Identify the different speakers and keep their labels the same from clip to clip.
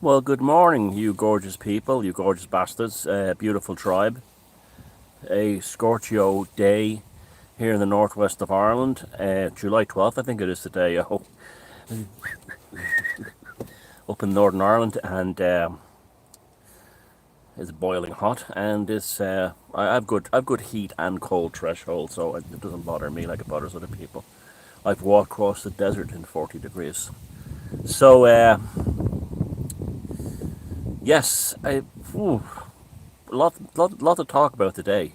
Speaker 1: Well, good morning, you gorgeous people, you gorgeous bastards, beautiful tribe. A Scorchio day here in the northwest of Ireland, July 12th, I think it is today, up in Northern Ireland, and it's boiling hot, and I've good heat and cold threshold, so it doesn't bother me like it bothers other people. I've walked across the desert in 40 degrees. So, yes, whew, lot to talk about today.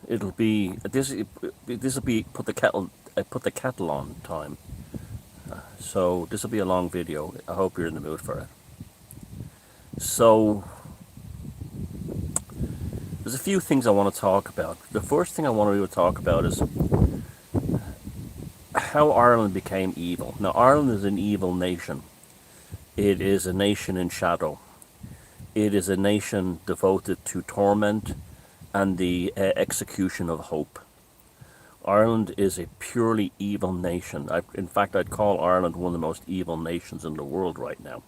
Speaker 1: It'll be this will be put the kettle on time. So this will be a long video. I hope you're in the mood for it. So there's a few things I want to talk about. The first thing I want to really talk about is how Ireland became evil. Now, Ireland is an evil nation. It is a nation in shadow. It is a nation devoted to torment and the execution of hope. Ireland is a purely evil nation. In fact, I'd call Ireland one of the most evil nations in the world right now.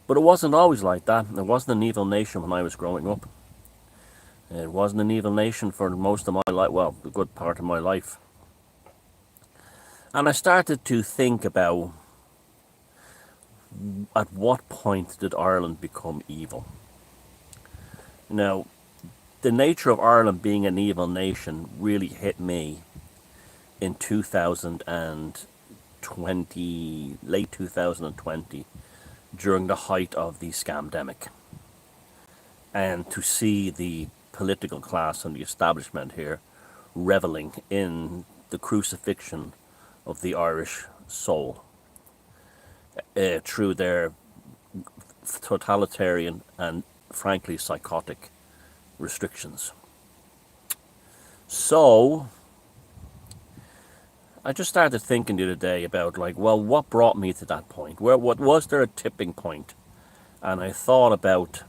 Speaker 1: But it wasn't always like that. It wasn't an evil nation when I was growing up. It wasn't an evil nation for most of my life, well, a good part of my life. And I started to think about at what point did Ireland become evil? Now, the nature of Ireland being an evil nation really hit me in 2020, late 2020, during the height of the scamdemic. And to see the political class and the establishment here reveling in the crucifixion of the Irish soul through their totalitarian and frankly psychotic restrictions. So I just started thinking the other day about what brought me to that point? What was there a tipping point? And I thought about,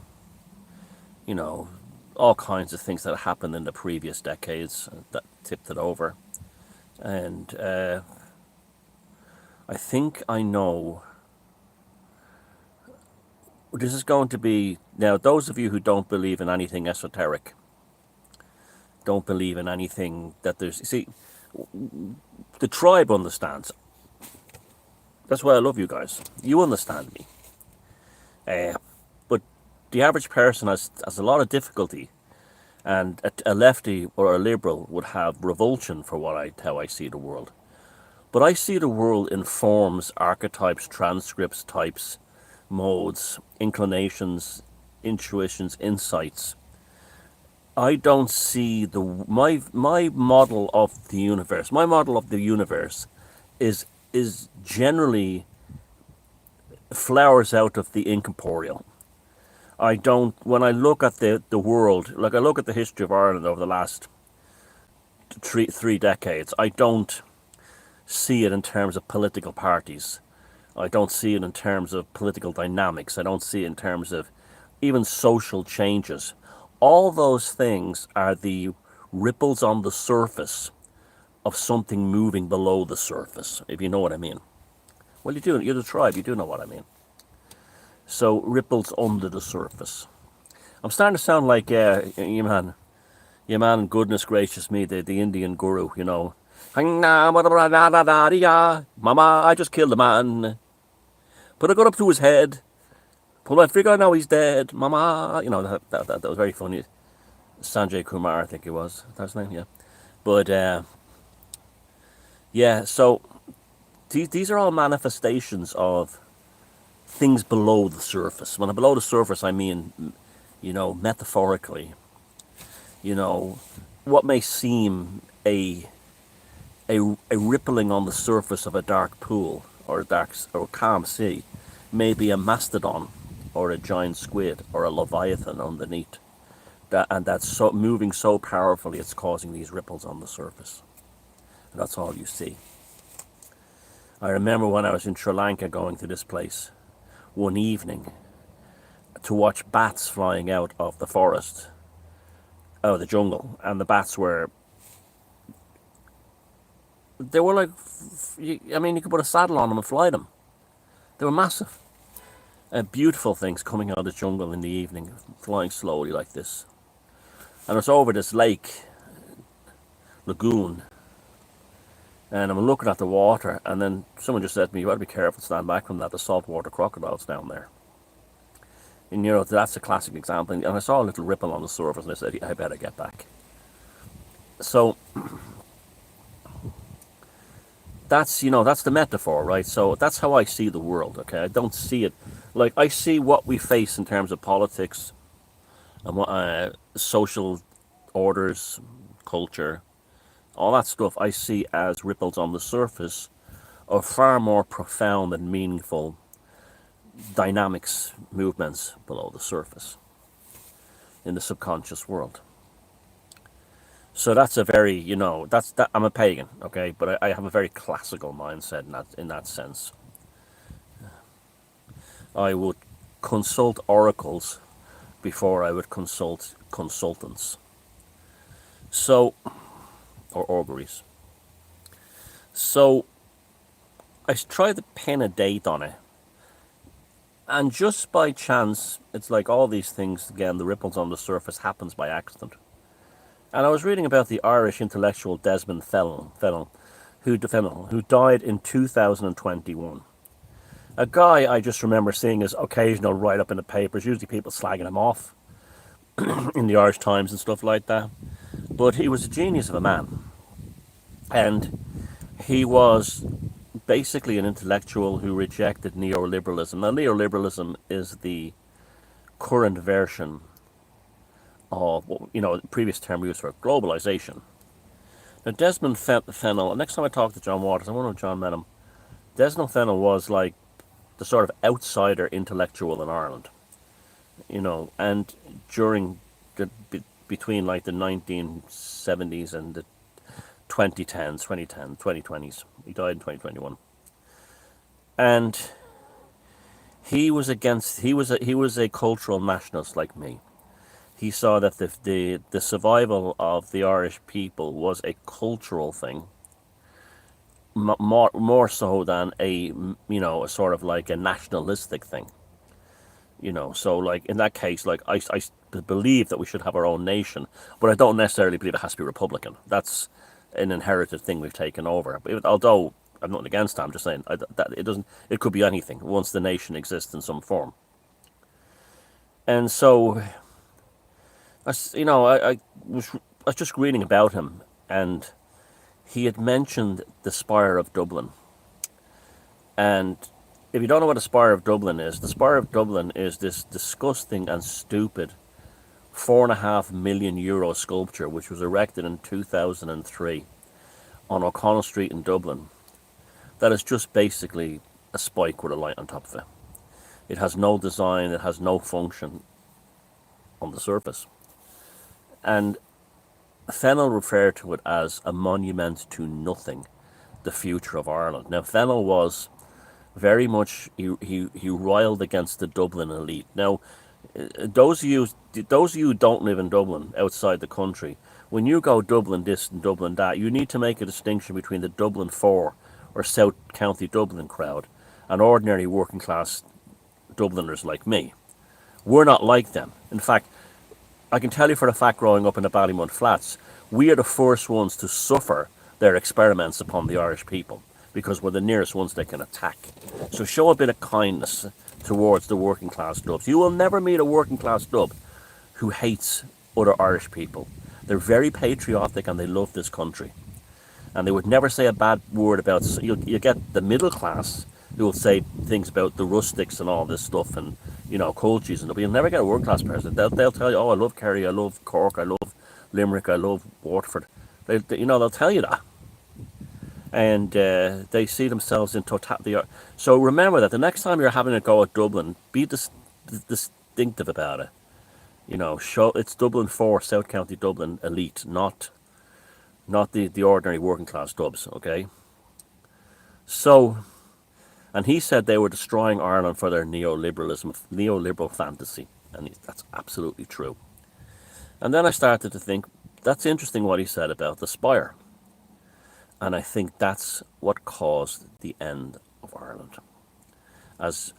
Speaker 1: all kinds of things that happened in the previous decades that tipped it over. And I think I know. This is going to be, now those of you who don't believe in anything esoteric, don't believe in anything that there's, see, the tribe understands. That's why I love you guys. You understand me. But the average person has a lot of difficulty, and a lefty or a liberal would have revulsion for how I see the world. But I see the world in forms, archetypes, transcripts, types, modes, inclinations, intuitions, insights. I don't see my model of the universe. My model of the universe is generally flowers out of the incorporeal. I don't, when I look at the world, like I look at the history of Ireland over the last three decades, I don't see it in terms of political parties. I don't see it in terms of political dynamics. I don't see it in terms of even social changes. All those things are the ripples on the surface of something moving below the surface, if you know what I mean. Well, you do. You're the tribe. You do know what I mean. So ripples under the surface. I'm starting to sound like you man. Goodness gracious me, the Indian guru. Mama, I just killed a man. Put a gun up to his head. Pull my figure, now he's dead. Mama, that was very funny. Sanjay Kumar, I think it was. That's his name, yeah. But yeah. So these are all manifestations of things below the surface. When I'm below the surface, I mean, metaphorically. What may seem a rippling on the surface of a dark pool or a calm sea may be a mastodon or a giant squid or a leviathan underneath. That's so moving so powerfully it's causing these ripples on the surface. And that's all you see. I remember when I was in Sri Lanka going to this place one evening to watch bats flying out of the forest, out of the jungle, and the bats they were like, you could put a saddle on them and fly them. They were massive. beautiful things coming out of the jungle in the evening, flying slowly like this. And it's over this lake, lagoon, and I'm looking at the water, and then someone just said to me, you got to be careful, stand back from that, the saltwater crocodiles down there. And that's a classic example. And I saw a little ripple on the surface, and I said, I better get back. So that's the metaphor, right? So that's how I see the world. Okay, I don't see it like I see what we face in terms of politics and what social orders, culture, all that stuff. I see as ripples on the surface of far more profound and meaningful dynamics, movements below the surface in the subconscious world. So that's a very, I'm a pagan, okay, but I have a very classical mindset in that sense. I would consult oracles before I would consult consultants. So, or auguries. So, I tried to pin a date on it. And just by chance, it's like all these things, again, the ripples on the surface happens by accident. And I was reading about the Irish intellectual Desmond Fennell, who died in 2021. A guy I just remember seeing his occasional write-up in the papers, usually people slagging him off in the Irish Times and stuff like that. But he was a genius of a man. And he was basically an intellectual who rejected neoliberalism. Now, neoliberalism is the current version of, the previous term we used for globalization. Now, Desmond Fennell, next time I talk to John Waters, I wonder if John met him. Desmond Fennell was like the sort of outsider intellectual in Ireland, and during between like the 1970s and the 2020s. He died in 2021. And he was a cultural nationalist like me. He saw that the survival of the Irish people was a cultural thing, more so than a sort of like a nationalistic thing. So like in that case, like I believe that we should have our own nation, but I don't necessarily believe it has to be Republican. That's an inherited thing we've taken over. Although I'm not against that, I'm just saying that it doesn't. It could be anything once the nation exists in some form. And so, I was just reading about him, and he had mentioned the Spire of Dublin. And if you don't know what the Spire of Dublin is, the Spire of Dublin is this disgusting and stupid €4.5 million sculpture which was erected in 2003 on O'Connell Street in Dublin. That is just basically a spike with a light on top of it. It has no design, it has no function on the surface. And Fennell referred to it as a monument to nothing, the future of Ireland. Now, Fennell was very much, he riled against the Dublin elite. Now, those of you who don't live in Dublin, outside the country, when you go Dublin this and Dublin that, you need to make a distinction between the Dublin 4 or South County Dublin crowd and ordinary working class Dubliners like me. We're not like them. In fact, I can tell you for a fact, growing up in the Ballymount Flats, we are the first ones to suffer their experiments upon the Irish people because we're the nearest ones they can attack. So show a bit of kindness towards the working class Dubs. You will never meet a working class Dub who hates other Irish people. They're very patriotic and they love this country. And they would never say a bad word about... You get the middle class who will say things about the rustics and all this stuff and, cultures and stuff. You'll never get a working class person. They'll tell you, oh, I love Kerry, I love Cork, I love Limerick, I love Waterford. They'll tell you that. And they see themselves in totality. So remember that the next time you're having a go at Dublin, be distinctive about it. Show it's Dublin 4, South County Dublin elite, not the ordinary working class Dubs, okay? So, and he said they were destroying Ireland for their neoliberal fantasy, and that's absolutely true. And then I started to think, that's interesting what he said about the Spire. And I think that's what caused the end of Ireland. as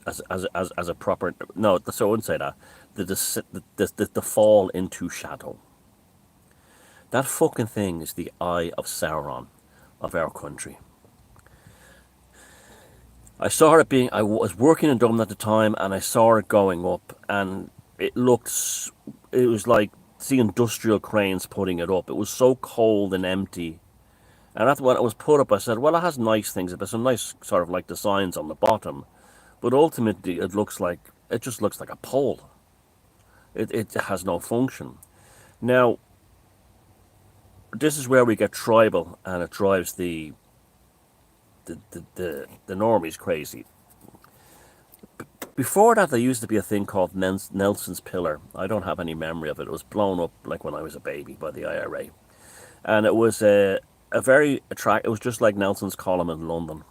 Speaker 1: a proper, no, so I wouldn't say that, the fall into shadow. That fucking thing is the eye of Sauron of our country. I saw it being, I was working in Dublin at the time, and I saw it going up, and it looked, it was like the industrial cranes putting it up. It was so cold and empty. And that's when it was put up, I said, well, it has nice things. There's some nice sort of like designs on the bottom. But ultimately, it just looks like a pole. It has no function. Now, this is where we get tribal, and it drives the normies crazy. Before that, there used to be a thing called Nelson's Pillar. I don't have any memory of it. It was blown up like when I was a baby by the IRA. And it was a very attractive, it was just like Nelson's column in London.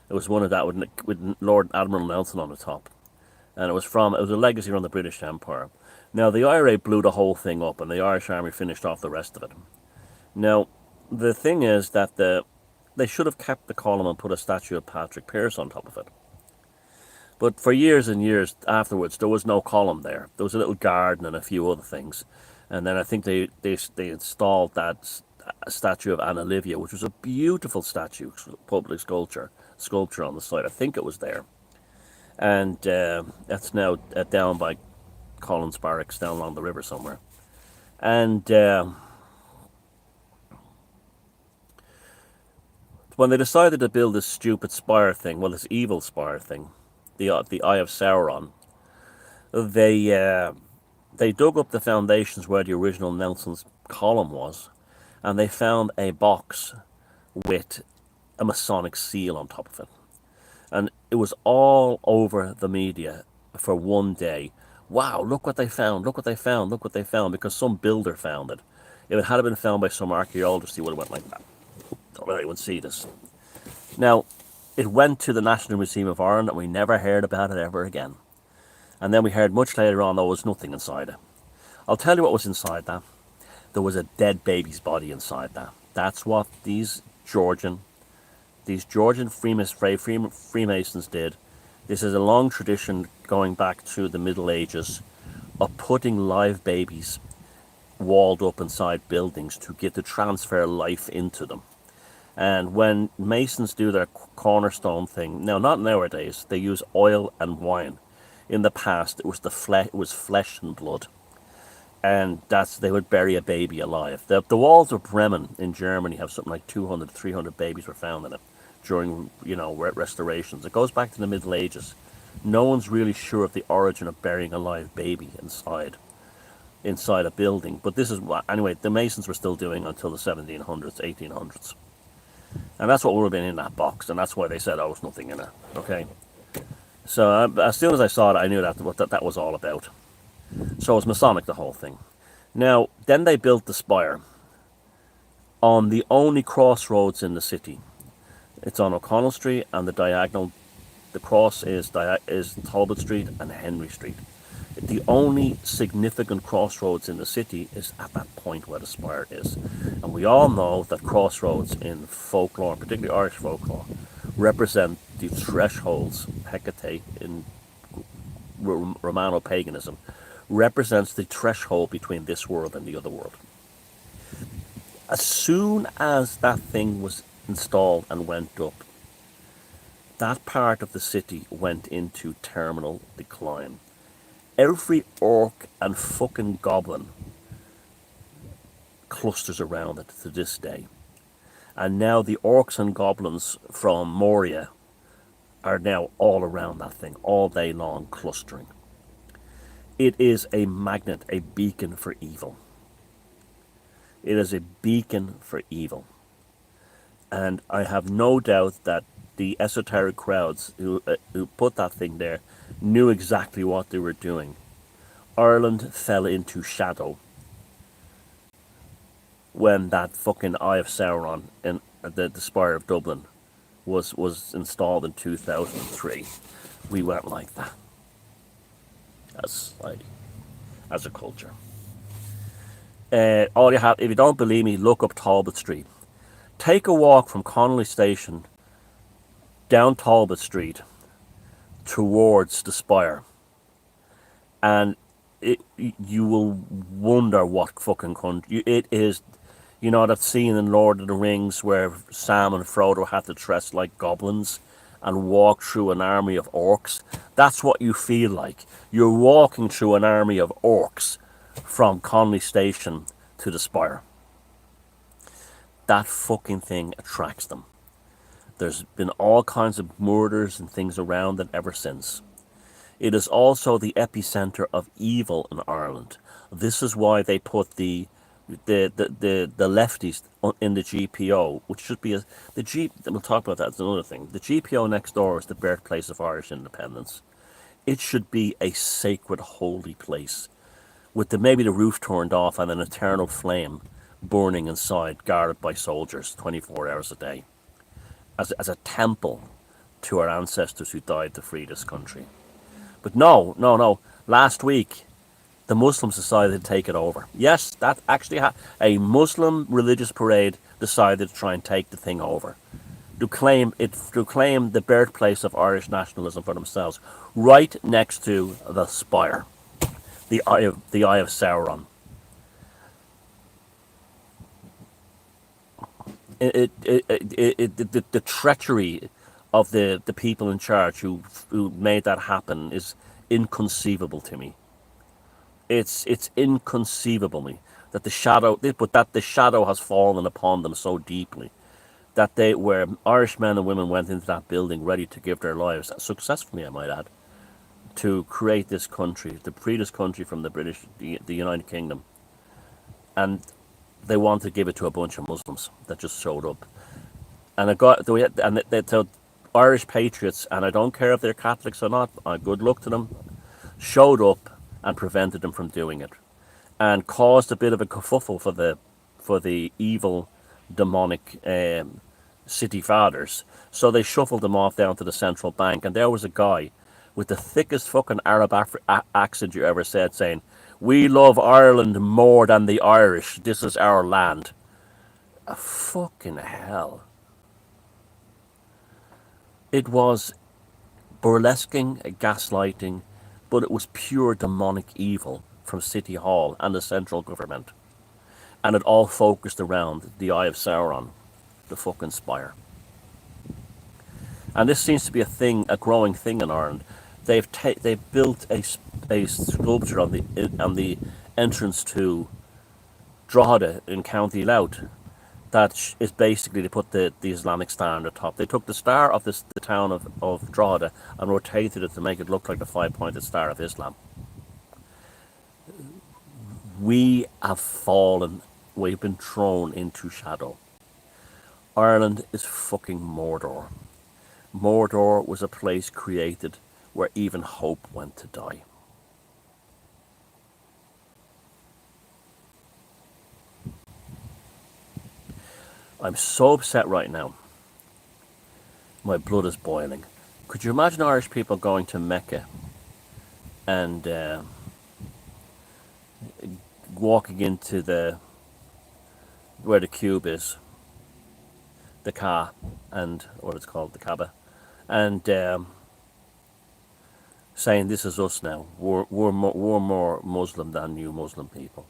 Speaker 1: It was one of that with Lord Admiral Nelson on the top. And it was a legacy from the British Empire. Now, the IRA blew the whole thing up, and the Irish Army finished off the rest of it. Now, the thing is that they should have kept the column and put a statue of Patrick Pearse on top of it. But for years and years afterwards, there was no column there. There was a little garden and a few other things. And then I think they installed that statue of Anolivia, which was a beautiful statue, public sculpture on the side. I think it was there. And that's now down by Collins Barracks, down along the river somewhere. And when they decided to build this stupid spire thing, well, this evil spire thing, the Eye of Sauron, they dug up the foundations where the original Nelson's column was, and they found a box with a Masonic seal on top of it. And it was all over the media for one day. Wow, look what they found, look what they found, look what they found, because some builder found it. If it had been found by some archaeologist, he would have went like that. Don't let anyone see this. Now, it went to the National Museum of Ireland, and we never heard about it ever again. And then we heard much later on there was nothing inside it. I'll tell you what was inside that. There was a dead baby's body inside that. That's what these Georgian Freemasons did. This is a long tradition going back to the Middle Ages of putting live babies walled up inside buildings to transfer life into them. And when Masons do their cornerstone thing, now not nowadays, they use oil and wine. In the past, it was flesh and blood, and they would bury a baby alive. The walls of Bremen in Germany have something like 200, 300 babies were found in it during restorations. It goes back to the Middle Ages. No one's really sure of the origin of burying a live baby inside a building, but this is what anyway the Masons were still doing until the 1700s, 1800s. And that's what would have been in that box, and that's why they said, oh, there's nothing in it. Okay. So as soon as I saw it, I knew what that was all about. So it was Masonic, the whole thing. Now, then they built the spire on the only crossroads in the city. It's on O'Connell Street, and the cross is Talbot Street and Henry Street. The only significant crossroads in the city is at that point where the spire is. And we all know that crossroads in folklore, particularly Irish folklore, represent the thresholds. Hecate in Romano paganism represents the threshold between this world and the other world. As soon as that thing was installed and went up, that part of the city went into terminal decline. Every orc and fucking goblin clusters around it to this day. And now the orcs and goblins from Moria are now all around that thing, all day long, clustering. It is a magnet, a beacon for evil. It is a beacon for evil. And I have no doubt that the esoteric crowds who put that thing there knew exactly what they were doing. Ireland fell into shadow when that fucking Eye of Sauron in the Spire of Dublin was installed in 2003. We went like that as a society, as a culture. All you have, if you don't believe me, look up Talbot Street. Take a walk from Connolly Station down Talbot Street towards the spire, and you will wonder what fucking country it is. You know that scene in Lord of the Rings where Sam and Frodo had to dress like goblins and walk through an army of orcs? That's what you feel like. You're walking through an army of orcs from Conley Station to the Spire. That fucking thing attracts them. There's been all kinds of murders and things around it ever since. It is also the epicenter of evil in Ireland. This is why they put the lefties in the GPO, which should be the G. We'll talk about that. It's another thing. The GPO next door is the birthplace of Irish independence. It should be a sacred, holy place, with maybe the roof turned off and an eternal flame burning inside, guarded by soldiers 24 hours a day, as a temple to our ancestors who died to free this country. But no, no, no. Last week, the Muslims decided to take it over. Yes, that actually a Muslim religious parade decided to try and take the thing over, to claim the birthplace of Irish nationalism for themselves, right next to the spire, the Eye of Sauron. The treachery of the people in charge who made that happen is inconceivable to me. It's inconceivable to me that the shadow has fallen upon them so deeply that where Irish men and women went into that building ready to give their lives successfully, I might add, to create this country, to free this country from the United Kingdom, and they want to give it to a bunch of Muslims that just showed up, and so Irish patriots, and I don't care if they're Catholics or not, good luck to them, showed up and prevented them from doing it, and caused a bit of a kerfuffle for the evil, demonic city fathers. So they shuffled them off down to the central bank, and there was a guy with the thickest fucking Arab accent you ever said, saying, "We love Ireland more than the Irish. This is our land." A fucking hell. It was burlesquing, gaslighting, but it was pure demonic evil from City Hall and the central government. And it all focused around the Eye of Sauron, the fucking spire. And this seems to be a growing thing in Ireland. They've built a sculpture on the entrance to Drogheda in County Louth that is basically to put the Islamic star on the top. They took the star of the town of Drogheda and rotated it to make it look like the five-pointed star of Islam. We have fallen. We've been thrown into shadow. Ireland is fucking Mordor. Mordor was a place created where even hope went to die. I'm so upset right now. My blood is boiling. Could you imagine Irish people going to Mecca and walking into where the cube is, the Ka, and what it's called, the Kaaba, and saying, "This is us now. We're more Muslim than you Muslim people,"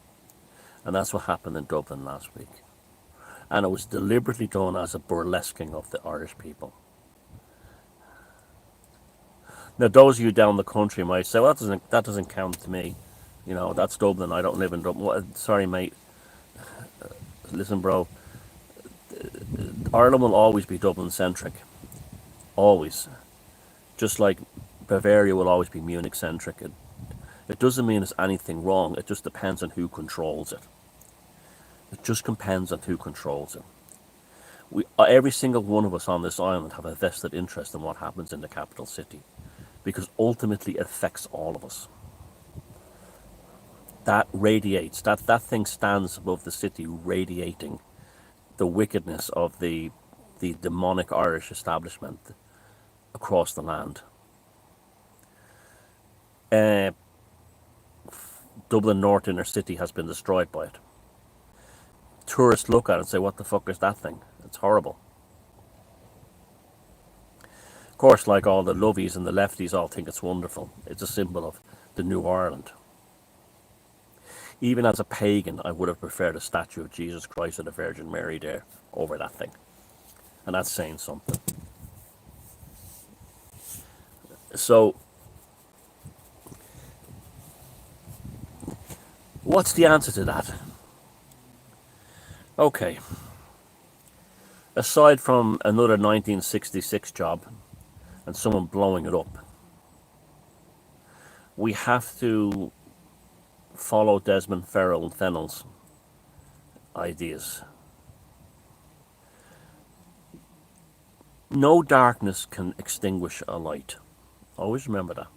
Speaker 1: and that's what happened in Dublin last week. And it was deliberately done as a burlesquing of the Irish people. Now, those of you down the country might say, "Well, that doesn't count to me. You know, that's Dublin. I don't live in Dublin." Sorry, mate. Listen, bro. Ireland will always be Dublin-centric. Always. Just like Bavaria will always be Munich-centric. It doesn't mean there's anything wrong. It just depends on who controls it. It just depends on who controls it. Every single one of us on this island have a vested interest in what happens in the capital city, because ultimately it affects all of us. That radiates, that thing stands above the city, radiating the wickedness of the demonic Irish establishment across the land. Dublin North Inner City has been destroyed by it. Tourists look at it and say, "What the fuck is that thing? It's horrible." Of course, like all the lovies and the lefties all think it's wonderful. It's a symbol of the New Ireland. Even as a pagan, I would have preferred a statue of Jesus Christ and the Virgin Mary there over that thing. And that's saying something. So, what's the answer to that? Okay. Aside from another 1966 job and someone blowing it up, we have to follow Desmond Fennell's ideas. No darkness can extinguish a light. Always remember that.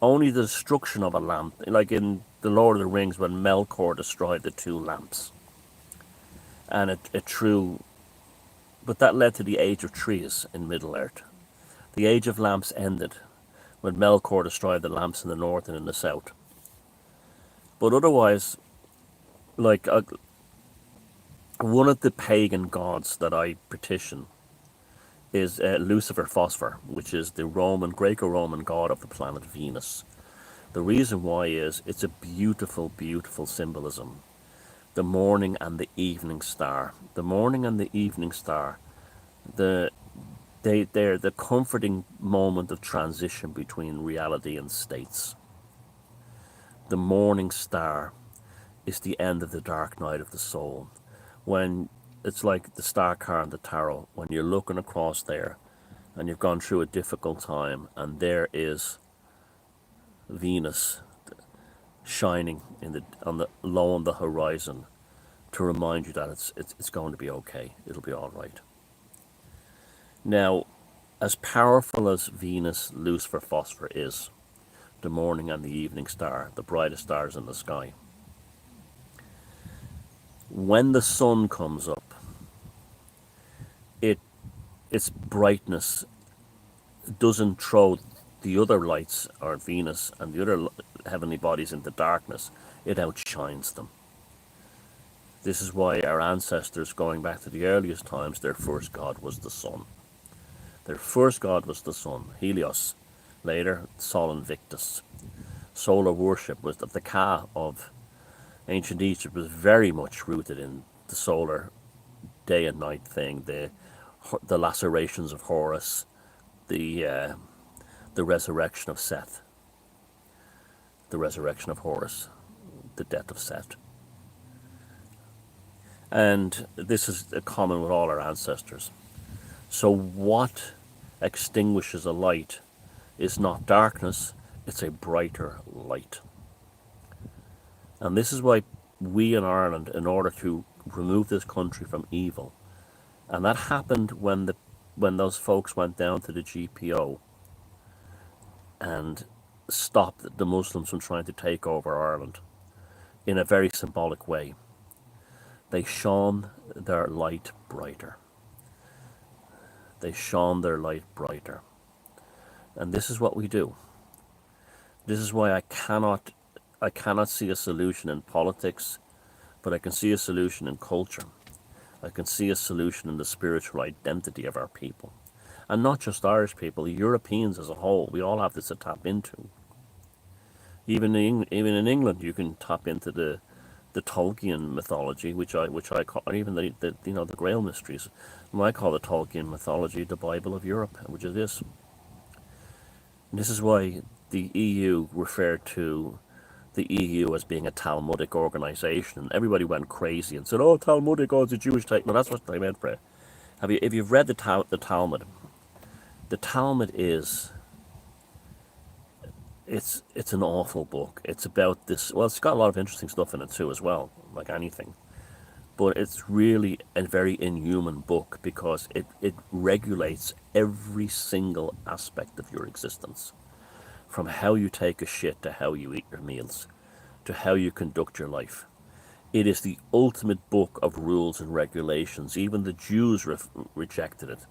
Speaker 1: Only the destruction of a lamp, like in The Lord of the Rings when Melkor destroyed the two lamps. And it threw, but that led to the Age of Trees in Middle-earth. The Age of Lamps ended when Melkor destroyed the lamps in the north and in the south. But otherwise, like one of the pagan gods that I petition is Lucifer Phosphor, which is the Greco-Roman god of the planet Venus. The reason why is it's a beautiful, beautiful symbolism. The morning and the evening star. The morning and the evening star, they're the comforting moment of transition between reality and states. The morning star is the end of the dark night of the soul. When it's like the star card in the tarot, when you're looking across there and you've gone through a difficult time and there is Venus shining low on the horizon to remind you that it's going to be okay. It'll be all right. Now, as powerful as Venus, Lucifer, Phosphor is, the morning and the evening star, the brightest stars in the sky, when the sun comes up, its brightness doesn't throw the other lights, or Venus and the other heavenly bodies, into darkness. It outshines them. This is why our ancestors, going back to the earliest times, their first god was the sun. Their first god was the sun, Helios. Later, Sol Invictus. Solar worship was the Ka of ancient Egypt was very much rooted in the solar day and night thing, the lacerations of Horus, the resurrection of Seth, the resurrection of Horus, the death of Seth. And this is common with all our ancestors. So what extinguishes a light is not darkness, it's a brighter light. And this is why we in Ireland, in order to remove this country from evil, and that happened when those folks went down to the GPO and stopped the Muslims from trying to take over Ireland in a very symbolic way. They shone their light brighter. They shone their light brighter. And this is what we do. This is why I cannot see a solution in politics, but I can see a solution in culture. I can see a solution in the spiritual identity of our people. And not just Irish people, Europeans as a whole. We all have this to tap into. Even in England, you can tap into the Tolkien mythology, which I call, or even the Grail mysteries. I call the Tolkien mythology the Bible of Europe, which is this. And this is why the EU referred to the EU as being a Talmudic organization, and everybody went crazy and said, "Oh, Talmudic, oh, it's a Jewish type." No, that's what they meant for it. If you've read the Talmud, the Talmud is it's an awful book. It's about this. Well, it's got a lot of interesting stuff in it too, as well, like anything. But it's really a very inhuman book because it regulates every single aspect of your existence. From how you take a shit to how you eat your meals, to how you conduct your life. It is the ultimate book of rules and regulations. Even the Jews rejected it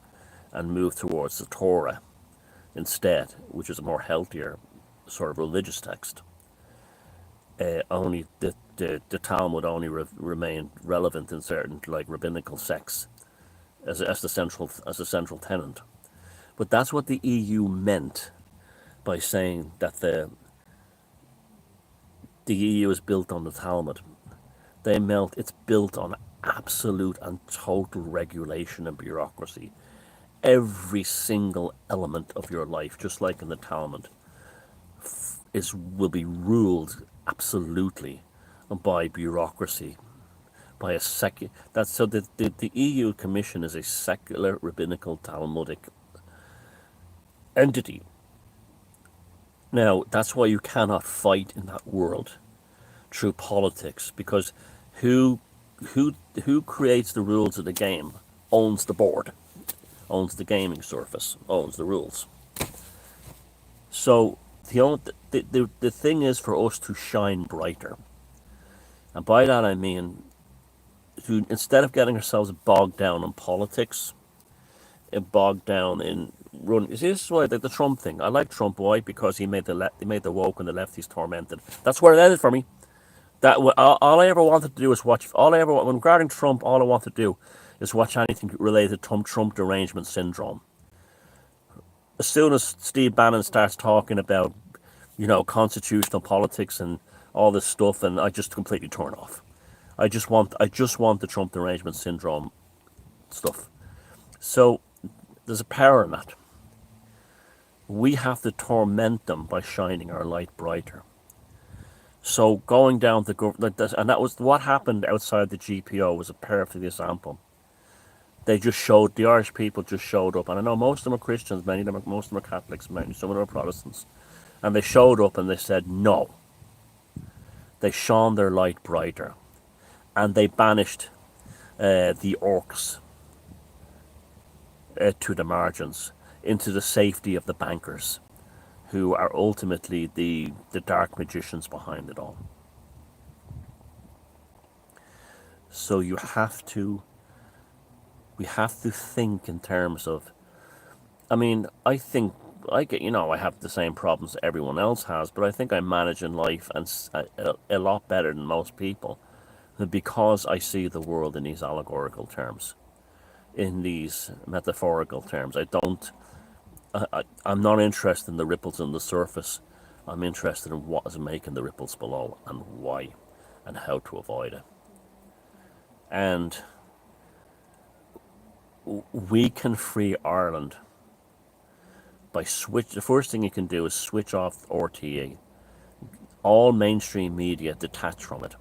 Speaker 1: and moved towards the Torah instead, which is a more healthier sort of religious text. Only the Talmud only remained relevant in certain like rabbinical sects as the central tenant. But that's what the EU meant by saying that the EU is built on the Talmud. They meant it's built on absolute and total regulation and bureaucracy. Every single element of your life, just like in the Talmud, will be ruled absolutely by bureaucracy, by a that's so the EU Commission is a secular rabbinical Talmudic entity. Now that's why you cannot fight in that world through politics, because who who creates the rules of the game owns the board, owns the gaming surface, owns the rules. So the thing is for us to shine brighter, and by that I mean to, instead of getting ourselves bogged down in politics, bogged down in run. This is why the Trump thing. I like Trump. Why? Because he made the woke and the lefties tormented. That's where it ended for me. That all I ever wanted to do is watch. When regarding Trump, all I wanted to do is watch anything related to Trump derangement syndrome. As soon as Steve Bannon starts talking about, constitutional politics and all this stuff, and I just completely turn off. I just want the Trump derangement syndrome stuff. So there's a power in that. We have to torment them by shining our light brighter. So going down the like this, and that was what happened outside the GPO, was a perfect example. The Irish people just showed up, and I know most of them are Christians, most of them are Catholics, some of them are Protestants, and they showed up and they said no. They shone their light brighter, and they banished the orcs to the margins, into the safety of the bankers, who are ultimately the dark magicians behind it all. So we have to think in terms of, I think I have the same problems everyone else has, but I think I manage in life and a lot better than most people, because I see the world in these allegorical terms, in these metaphorical terms. I'm not interested in the ripples on the surface. I'm interested in what is making the ripples below and why and how to avoid it. And we can free Ireland by the first thing you can do is switch off RTE. All mainstream media, detach from it.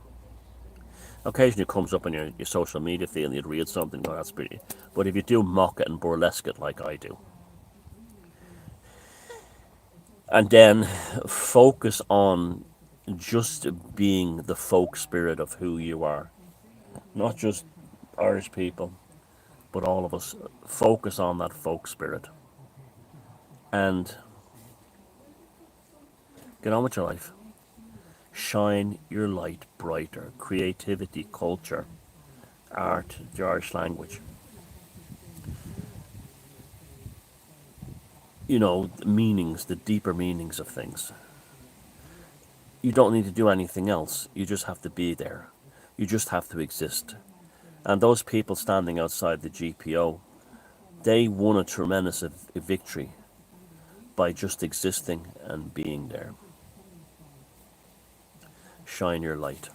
Speaker 1: Occasionally it comes up on your social media feed and you'd read something, well, that's pretty. But if you do mock it and burlesque it like I do, and then focus on just being the folk spirit of who you are, not just Irish people, but all of us, focus on that folk spirit and get on with your life. Shine your light brighter. Creativity, culture, art, the Irish language. The meanings, the deeper meanings of things. You don't need to do anything else. You just have to be there. You just have to exist. And those people standing outside the GPO, they won a tremendous victory by just existing and being there. Shine your light.